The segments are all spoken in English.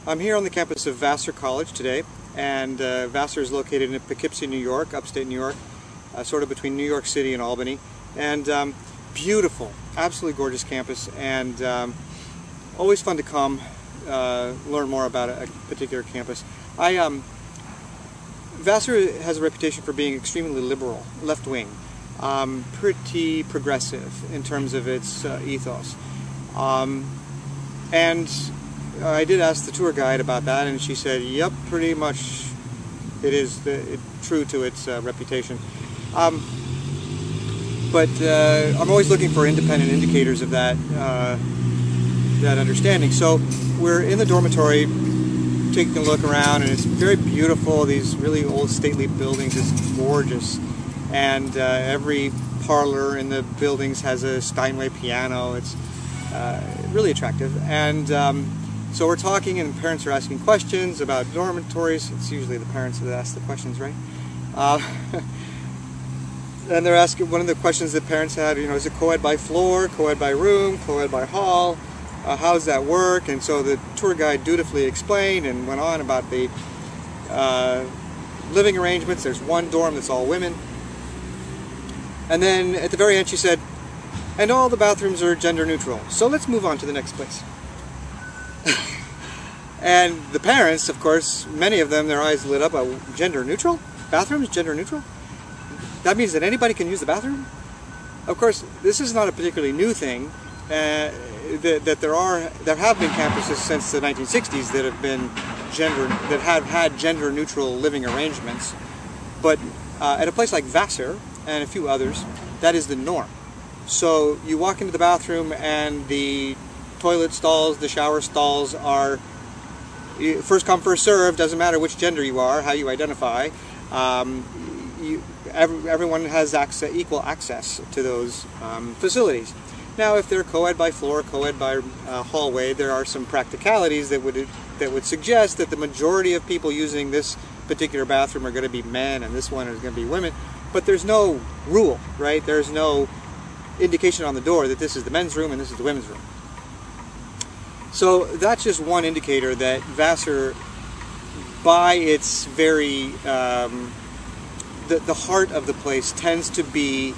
I'm here on the campus of Vassar College today, and Vassar is located in Poughkeepsie, New York, upstate New York, sort of between New York City and Albany. And beautiful, absolutely gorgeous campus, and always fun to come learn more about a particular campus. Vassar has a reputation for being extremely liberal, left-wing, pretty progressive in terms of its ethos. And I did ask the tour guide about that, and she said, yep, pretty much it is true to its reputation. But I'm always looking for independent indicators of that, that understanding. So we're in the dormitory taking a look around, and it's very beautiful. These really old stately buildings, it's gorgeous. And every parlor in the buildings has a Steinway piano. It's really attractive. And so we're talking, and parents are asking questions about dormitories. It's usually the parents that ask the questions, right? And they're asking, one of the questions that parents had, you know, is it co-ed by floor, co-ed by room, co-ed by hall? How does that work? And so the tour guide dutifully explained and went on about the living arrangements. There's one dorm that's all women. And then at the very end she said, and all the bathrooms are gender neutral. So let's move on to the next place. And the parents, of course, many of them, their eyes lit up. Gender neutral? Bathrooms gender neutral? That means that anybody can use the bathroom? Of course, this is not a particularly new thing. There have been campuses since the 1960s that have had gender neutral living arrangements. But at a place like Vassar and a few others, that is the norm. So you walk into the bathroom and the toilet stalls, the shower stalls are first come, first serve. Doesn't matter which gender you are, how you identify. Everyone has equal access to those facilities. Now, if they're co-ed by floor, co-ed by hallway, there are some practicalities that would suggest that the majority of people using this particular bathroom are going to be men, and this one is going to be women. But there's no rule, right? There's no indication on the door that this is the men's room and this is the women's room. So that's just one indicator that Vassar, by its very, the heart of the place tends to be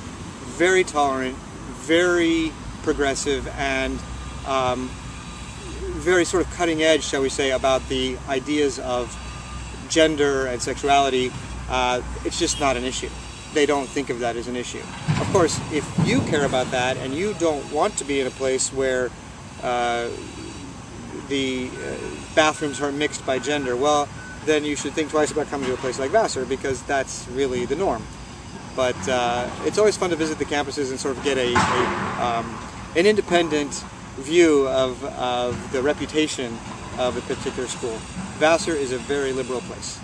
very tolerant, very progressive, and very sort of cutting edge, shall we say, about the ideas of gender and sexuality. It's just not an issue. They don't think of that as an issue. Of course, if you care about that and you don't want to be in a place where the bathrooms are mixed by gender, well, then you should think twice about coming to a place like Vassar, because that's really the norm. But it's always fun to visit the campuses and sort of get an independent view of the reputation of a particular school. Vassar is a very liberal place.